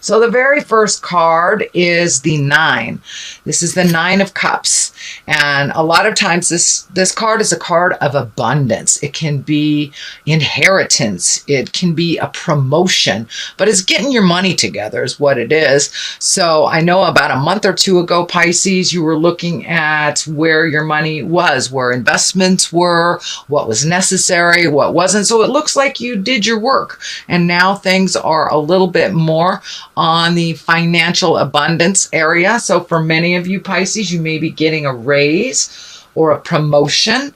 So the very first card is the 9. This is the 9 of Cups. And a lot of times this card is a card of abundance. It can be inheritance. It can be a promotion, but it's getting your money together is what it is. So I know about a month or two ago, Pisces, you were looking at where your money was, where investments were, what was necessary, what wasn't. So it looks like you did your work. And now things are a little bit more on the financial abundance area. So for many of you Pisces, you may be getting a raise or a promotion,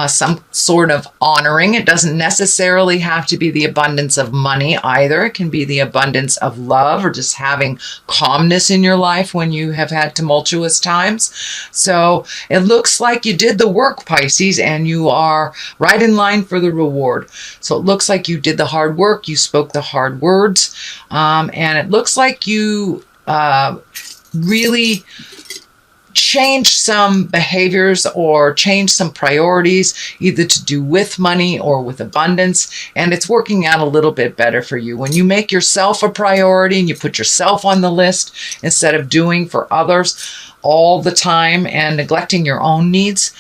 some sort of honoring. It doesn't necessarily have to be the abundance of money either. It can be the abundance of love or just having calmness in your life when you have had tumultuous times. So it looks like you did the work, Pisces, and you are right in line for the reward. So it looks like you did the hard work. You spoke the hard words. And it looks like you really change some behaviors or change some priorities, either to do with money or with abundance. And it's working out a little bit better for you. When you make yourself a priority and you put yourself on the list instead of doing for others all the time and neglecting your own needs,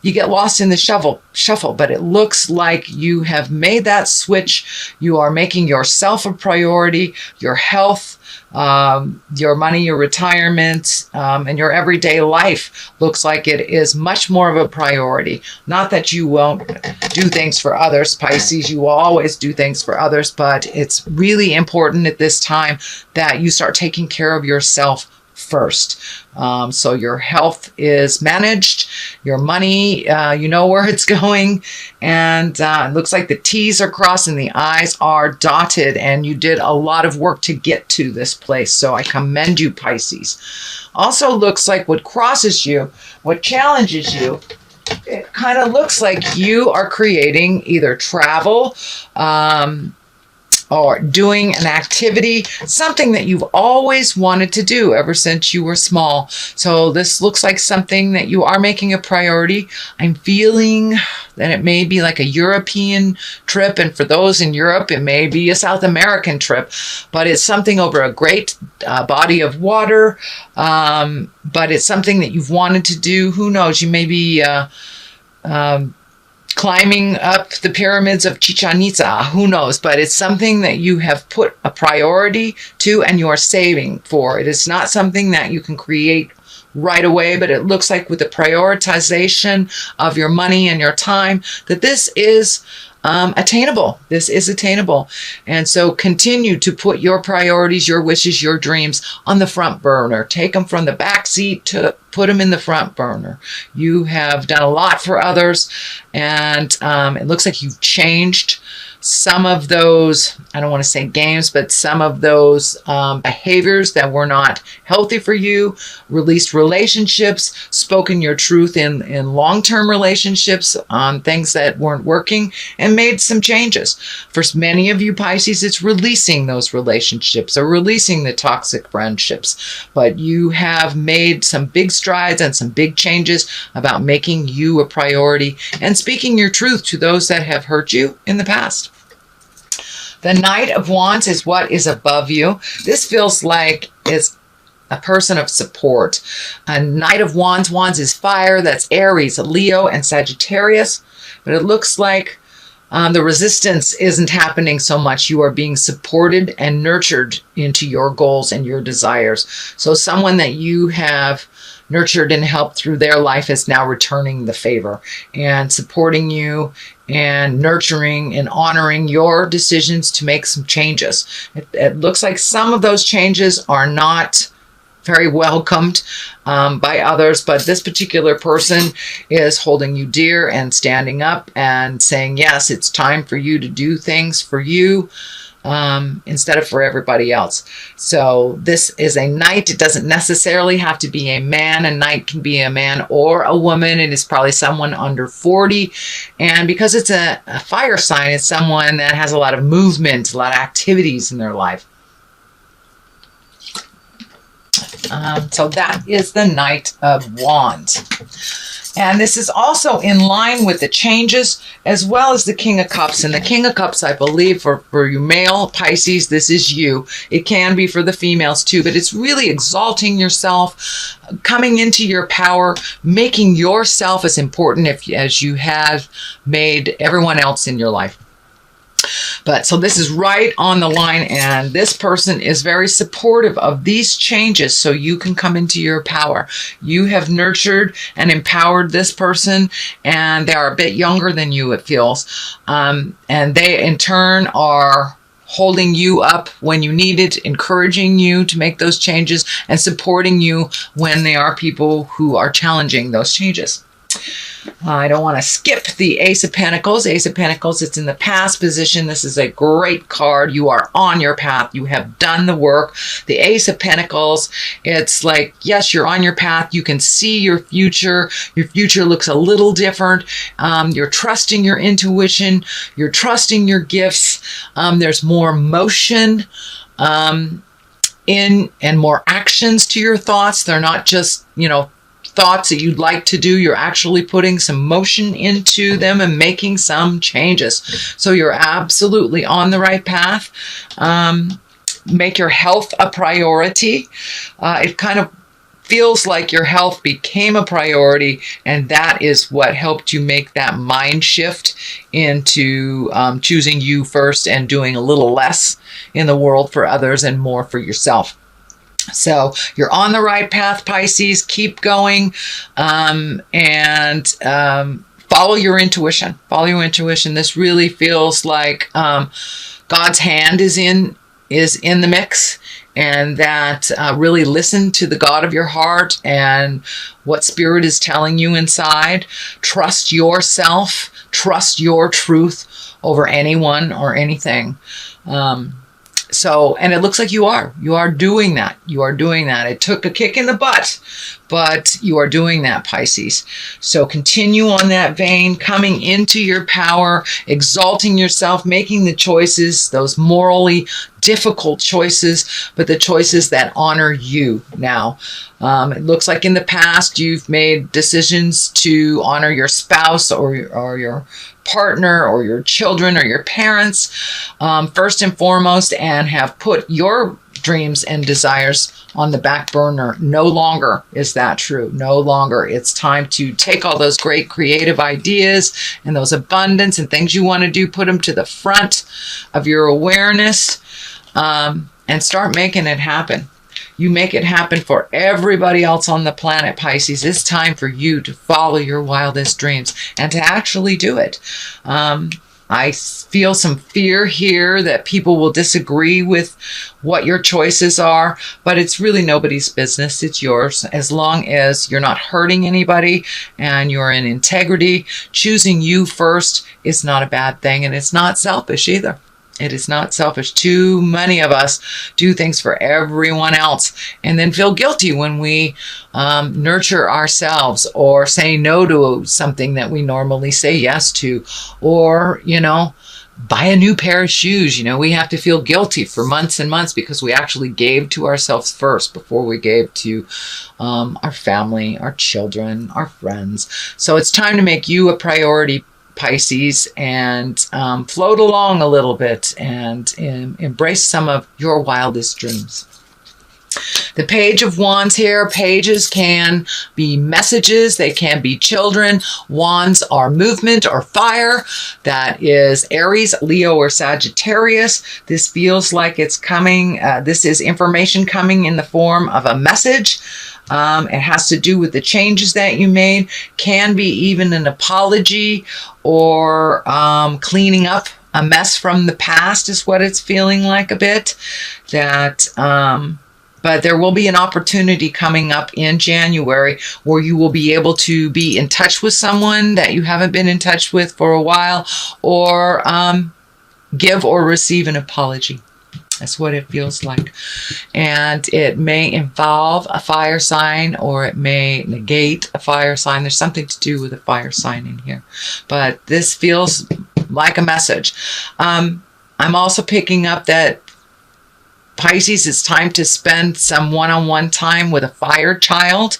you get lost in the shuffle, but it looks like you have made that switch. You are making yourself a priority, your health, your money, your retirement, and your everyday life looks like it is much more of a priority. Not that you won't do things for others, Pisces. You will always do things for others, but it's really important at this time that you start taking care of yourself first. So your health is managed, your money, you know where it's going, and it looks like the T's are crossed and the I's are dotted, and you did a lot of work to get to this place. So I commend you, Pisces. Also looks like what crosses you, what challenges you, it kind of looks like you are creating either travel, or doing an activity, something that you've always wanted to do ever since you were small. So this looks like something that you are making a priority. I'm feeling that it may be like a European trip, and for those in Europe, it may be a South American trip, but it's something over a great body of water, but it's something that you've wanted to do. Who knows? You may be climbing up the pyramids of Chichen Itza, who knows, but it's something that you have put a priority to and you are saving for. It is not something that you can create right away, but it looks like with the prioritization of your money and your time that this is attainable. This is attainable. And so continue to put your priorities, your wishes, your dreams on the front burner. Take them from the back seat to put them in the front burner. You have done a lot for others, and it looks like you've changed some of those, I don't want to say games, but some of those behaviors that were not healthy for you, released relationships, spoken your truth in long-term relationships on things that weren't working, and made some changes. For many of you Pisces, it's releasing those relationships or releasing the toxic friendships. But you have made some big strides and some big changes about making you a priority and speaking your truth to those that have hurt you in the past. The Knight of Wands is what is above you. This feels like it's a person of support. A Knight of Wands, Wands is fire. That's Aries, Leo, and Sagittarius. But it looks like the resistance isn't happening so much. You are being supported and nurtured into your goals and your desires. So someone that you have nurtured and helped through their life is now returning the favor and supporting you and nurturing and honoring your decisions to make some changes. It looks like some of those changes are not very welcomed by others, but this particular person is holding you dear and standing up and saying, yes, it's time for you to do things for you instead of for everybody else. So this is a knight. It doesn't necessarily have to be a man. A knight can be a man or a woman. It is probably someone under 40. And because it's a fire sign, it's someone that has a lot of movement, a lot of activities in their life. So that is the Knight of Wands. And this is also in line with the changes as well as the King of Cups. And the King of Cups, I believe, for you male Pisces, this is you. It can be for the females too, but it's really exalting yourself, coming into your power, making yourself as important as you have made everyone else in your life. But so this is right on the line, and this person is very supportive of these changes so you can come into your power. You have nurtured and empowered this person, and they are a bit younger than you, it feels. And they in turn are holding you up when you need it, encouraging you to make those changes, and supporting you when there are people who are challenging those changes. I don't want to skip the Ace of Pentacles. Ace of Pentacles, it's in the past position. This is a great card. You are on your path. You have done the work. The Ace of Pentacles, it's like, yes, you're on your path. You can see your future. Your future looks a little different. You're trusting your intuition. You're trusting your gifts. There's more motion in and more actions to your thoughts. They're not just, thoughts that you'd like to do. You're actually putting some motion into them and making some changes. So you're absolutely on the right path. Make your health a priority. It kind of feels like your health became a priority, and that is what helped you make that mind shift into choosing you first and doing a little less in the world for others and more for yourself. So you're on the right path, Pisces. Keep going, and follow your intuition. Follow your intuition. This really feels like God's hand is in the mix, and that really listen to the God of your heart and what Spirit is telling you inside. Trust yourself. Trust your truth over anyone or anything. And it looks like you are doing that. You are doing that. It took a kick in the butt, but you are doing that, Pisces. So continue on that vein, coming into your power, exalting yourself, making the choices, those morally difficult choices, but the choices that honor you now. It looks like in the past you've made decisions to honor your spouse or your partner or your children or your parents first and foremost, and have put your dreams and desires on the back burner. No longer is that true. No longer. It's time to take all those great creative ideas and those abundance and things you want to do, put them to the front of your awareness, and start making it happen. You make it happen for everybody else on the planet, Pisces. It's time for you to follow your wildest dreams and to actually do it. I feel some fear here that people will disagree with what your choices are, but it's really nobody's business. It's yours. As long as you're not hurting anybody and you're in integrity, choosing you first is not a bad thing, and it's not selfish either. It is not selfish. Too many of us do things for everyone else and then feel guilty when we nurture ourselves or say no to something that we normally say yes to, or, buy a new pair of shoes. We have to feel guilty for months and months because we actually gave to ourselves first before we gave to our family, our children, our friends. So it's time to make you a priority, Pisces, and float along a little bit and embrace some of your wildest dreams. The Page of Wands here. Pages can be messages. They can be children. Wands are movement or fire. That is Aries, Leo, or Sagittarius. This feels like it's coming. This is information coming in the form of a message. It has to do with the changes that you made. Can be even an apology or cleaning up a mess from the past is what it's feeling like a bit. But there will be an opportunity coming up in January where you will be able to be in touch with someone that you haven't been in touch with for a while, or give or receive an apology. That's what it feels like. And it may involve a fire sign, or it may negate a fire sign. There's something to do with a fire sign in here. But this feels like a message. I'm also picking up that Pisces, it's time to spend some one-on-one time with a fire child.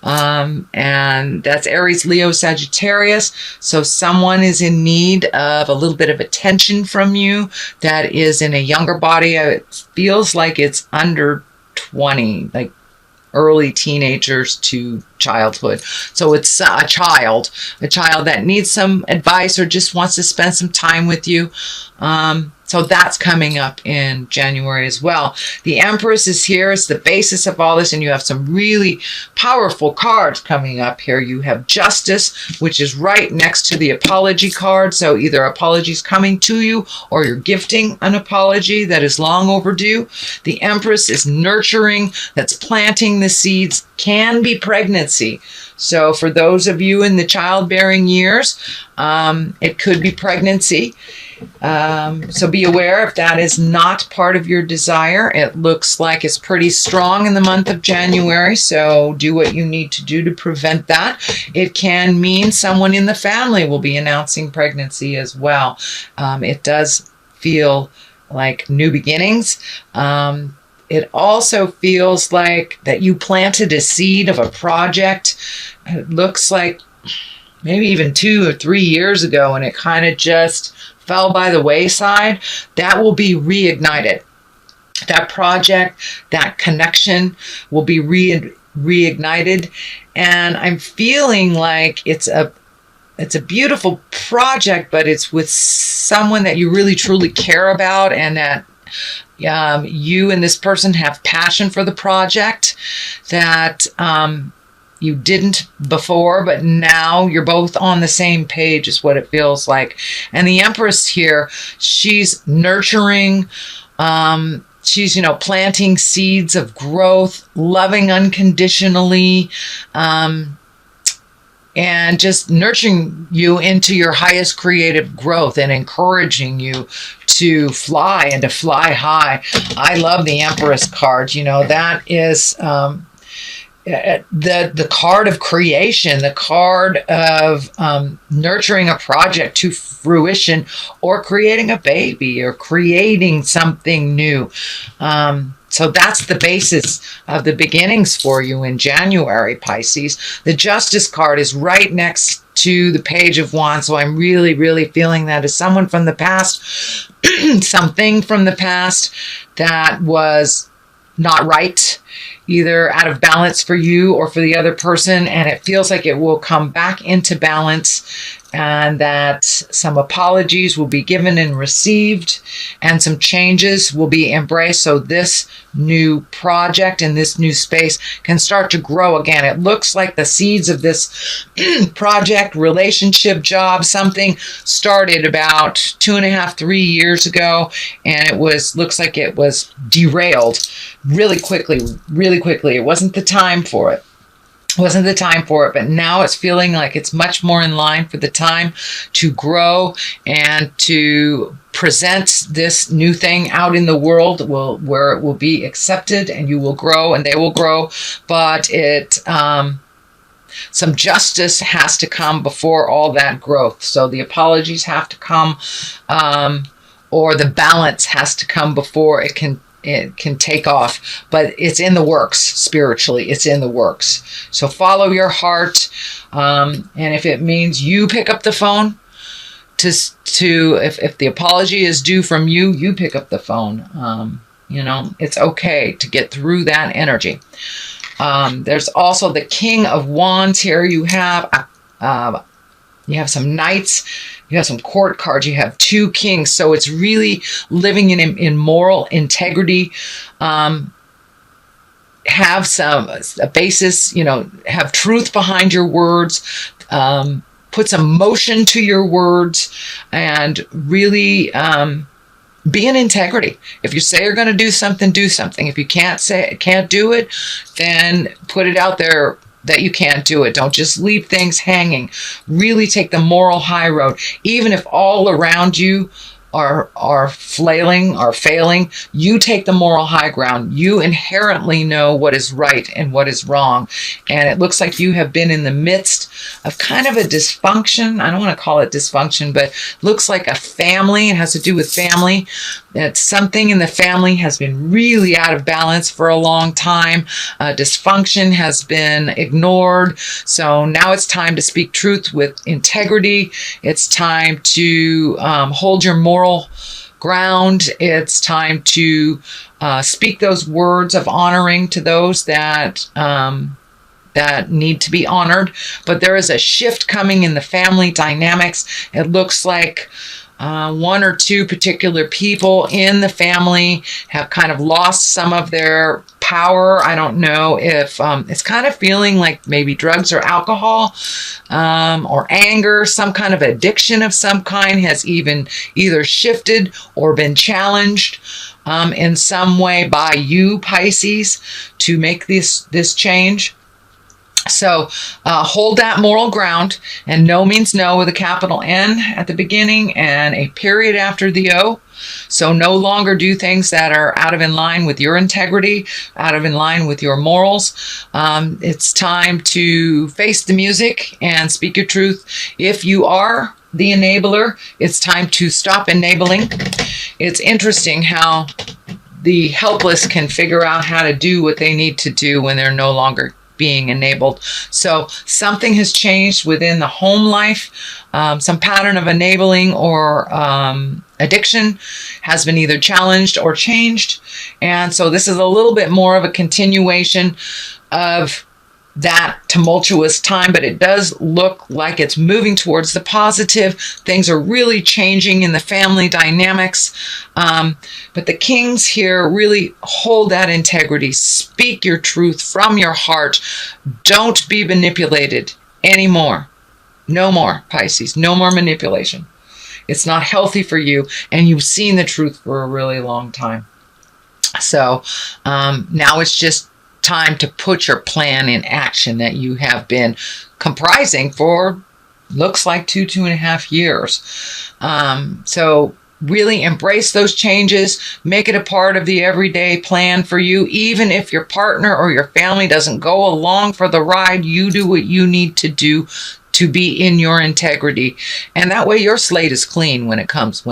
And that's Aries, Leo, Sagittarius. So someone is in need of a little bit of attention from you that is in a younger body. It feels like it's under 20, like early teenagers to childhood. So it's a child that needs some advice or just wants to spend some time with you. So that's coming up in January as well. The Empress is here. It's the basis of all this, and you have some really powerful cards coming up here. You have Justice, which is right next to the apology card. So either apologies coming to you or you're gifting an apology that is long overdue. The Empress is nurturing, that's planting the seeds, can be pregnancy. So for those of you in the childbearing years, it could be pregnancy. So be aware if that is not part of your desire. It looks like it's pretty strong in the month of January, so do what you need to do to prevent that. It can mean someone in the family will be announcing pregnancy as well. It does feel like new beginnings. It also feels like that you planted a seed of a project. It looks like maybe even 2 or 3 years ago, and it kind of just fell by the wayside. That will be reignited. That project, that connection will be reignited. And I'm feeling like it's a beautiful project, but it's with someone that you really truly care about, and that you and this person have passion for the project that you didn't before, but now you're both on the same page is what it feels like. And the Empress here, she's nurturing, she's, planting seeds of growth, loving unconditionally, and just nurturing you into your highest creative growth and encouraging you to fly and to fly high. I love the Empress card. That is the card of creation, the card of nurturing a project to fruition, or creating a baby, or creating something new. So that's the basis of the beginnings for you in January, Pisces. The Justice card is right next to the Page of Wands. So I'm really, really feeling that as someone from the past, something from the past that was not right, either out of balance for you or for the other person, and it feels like it will come back into balance, and that some apologies will be given and received, and some changes will be embraced, so this new project and this new space can start to grow again. It looks like the seeds of this project, relationship, job, something started about 2.5, 3 years ago, and it looks like it was derailed really quickly. It wasn't the time for it. But now it's feeling like it's much more in line for the time to grow and to present this new thing out in the world, where it will be accepted, and you will grow and they will grow. But some justice has to come before all that growth. So the apologies have to come, or the balance has to come before it can take off. But it's in the works spiritually. It's in the works. So follow your heart. And if it means you pick up the phone if the apology is due from you, you pick up the phone. It's okay to get through that energy. There's also the King of Wands here. You have some knights. You have some court cards. You have 2 kings. So it's really living in moral integrity. Have a basis, have truth behind your words. Put some motion to your words, and really be in integrity. If you say you're going to do something, do something. If you can't do it, then put it out there that you can't do it. Don't just leave things hanging. Really take the moral high road. Even if all around you are flailing, are failing, you take the moral high ground. You inherently know what is right and what is wrong. And it looks like you have been in the midst of kind of a dysfunction. I don't want to call it dysfunction, but looks like a family. It has to do with family. That something in the family has been really out of balance for a long time. Dysfunction has been ignored. So now it's time to speak truth with integrity. It's time to hold your moral ground. It's time to speak those words of honoring to those that need to be honored. But there is a shift coming in the family dynamics. It looks like one or two particular people in the family have kind of lost some of their power. I don't know if it's kind of feeling like maybe drugs or alcohol or anger, some kind of addiction of some kind has either shifted or been challenged in some way by you, Pisces, to make this change. So hold that moral ground, and no means no with a capital N at the beginning and a period after the O. So no longer do things that are out of in line with your integrity, out of in line with your morals. It's time to face the music and speak your truth. If you are the enabler, it's time to stop enabling. It's interesting how the helpless can figure out how to do what they need to do when they're no longer being enabled. So something has changed within the home life. Some pattern of enabling or addiction has been either challenged or changed. And so this is a little bit more of a continuation of that tumultuous time, but it does look like it's moving towards the positive. Things are really changing in the family dynamics. But the kings here really hold that integrity. Speak your truth from your heart. Don't be manipulated anymore. No more, Pisces. No more manipulation. It's not healthy for you, and you've seen the truth for a really long time. So now it's just time to put your plan in action that you have been comprising for looks like 2.5 years. So really embrace those changes, make it a part of the everyday plan for you. Even if your partner or your family doesn't go along for the ride, you do what you need to do to be in your integrity. And that way your slate is clean when it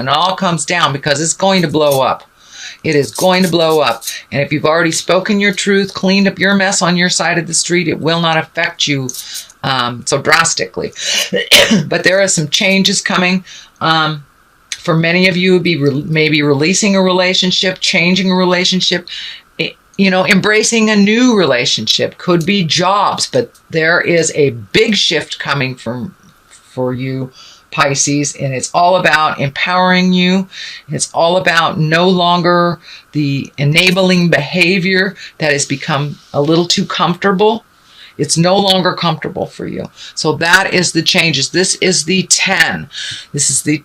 all comes down, because it's going to blow up. It is going to blow up. And if you've already spoken your truth, cleaned up your mess on your side of the street, it will not affect you so drastically. But there are some changes coming. For many of you, it would be maybe releasing a relationship, changing a relationship, embracing a new relationship. Could be jobs, but there is a big shift coming for you, Pisces, and it's all about empowering you. It's all about no longer the enabling behavior that has become a little too comfortable. It's no longer comfortable for you. So that is the changes. This is the 10. This is the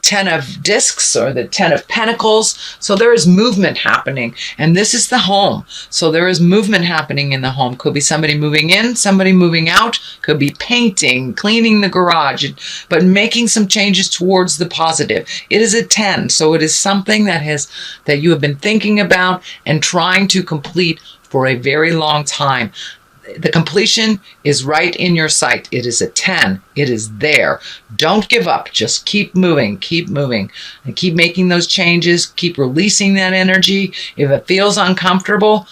10 of discs, or the 10 of pentacles. So there is movement happening, and this is the home. So there is movement happening in the home. Could be somebody moving in, somebody moving out, could be painting, cleaning the garage, but making some changes towards the positive. It is a 10. So it is something that you have been thinking about and trying to complete for a very long time. The completion is right in your sight. It is a 10. It is there. Don't give up. Just keep moving, and keep making those changes. Keep releasing that energy. If it feels uncomfortable,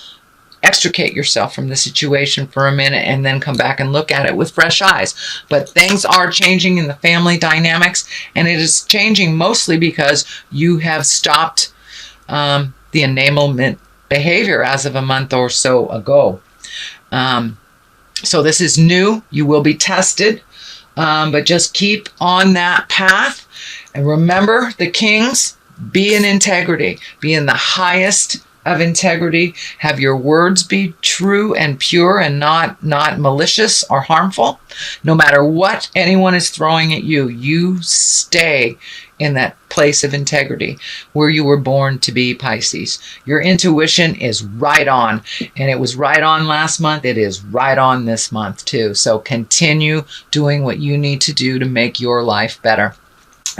extricate yourself from the situation for a minute and then come back and look at it with fresh eyes. But things are changing in the family dynamics, and it is changing mostly because you have stopped the enablement behavior as of a month or so ago. So this is new. You will be tested, but just keep on that path. And remember, the kings, be in integrity, be in the highest of integrity. Have your words be true and pure and not malicious or harmful. No matter what anyone is throwing at you, you stay in that place of integrity where you were born to be, Pisces. Your intuition is right on, and it was right on last month. It is right on this month too. So continue doing what you need to do to make your life better.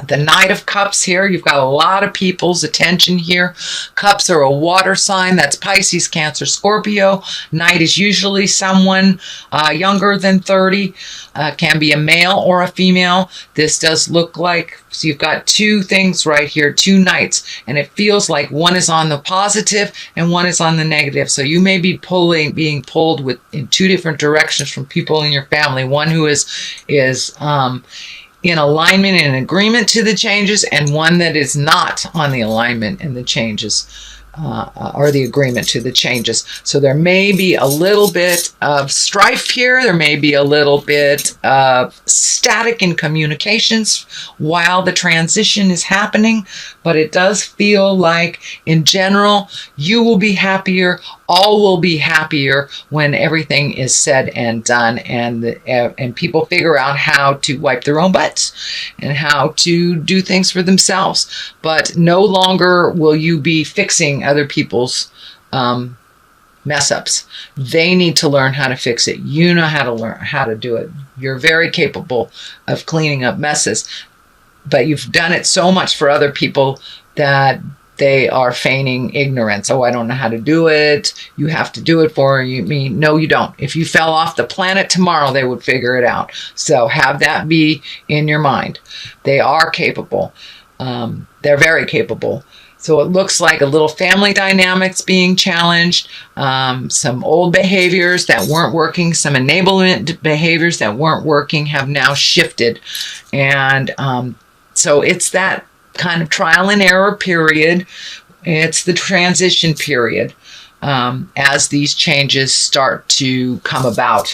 The Knight of Cups here, you've got a lot of people's attention here. Cups are a water sign. That's Pisces, Cancer, Scorpio. Knight is usually someone younger than 30. Can be a male or a female. This does look like, so you've got two things right here, two knights, and it feels like one is on the positive and one is on the negative. So you may be being pulled in two different directions from people in your family. One who is in alignment and agreement to the changes, and one that is not on the alignment and the changes or the agreement to the changes. So there may be a little bit of strife here. There may be a little bit of static in communications while the transition is happening, but it does feel like in general you will be happier. All will be happier when everything is said and done, and people figure out how to wipe their own butts and how to do things for themselves. But no longer will you be fixing other people's mess ups. They need to learn how to fix it. You know how to learn how to do it. You're very capable of cleaning up messes, but you've done it so much for other people that they are feigning ignorance. Oh, I don't know how to do it. You have to do it for me. No, you don't. If you fell off the planet tomorrow, they would figure it out. So have that be in your mind. They are capable. They're very capable. So it looks like a little family dynamics being challenged, some old behaviors that weren't working, some enablement behaviors that weren't working have now shifted. And so it's that kind of trial and error period. It's the transition period as these changes start to come about.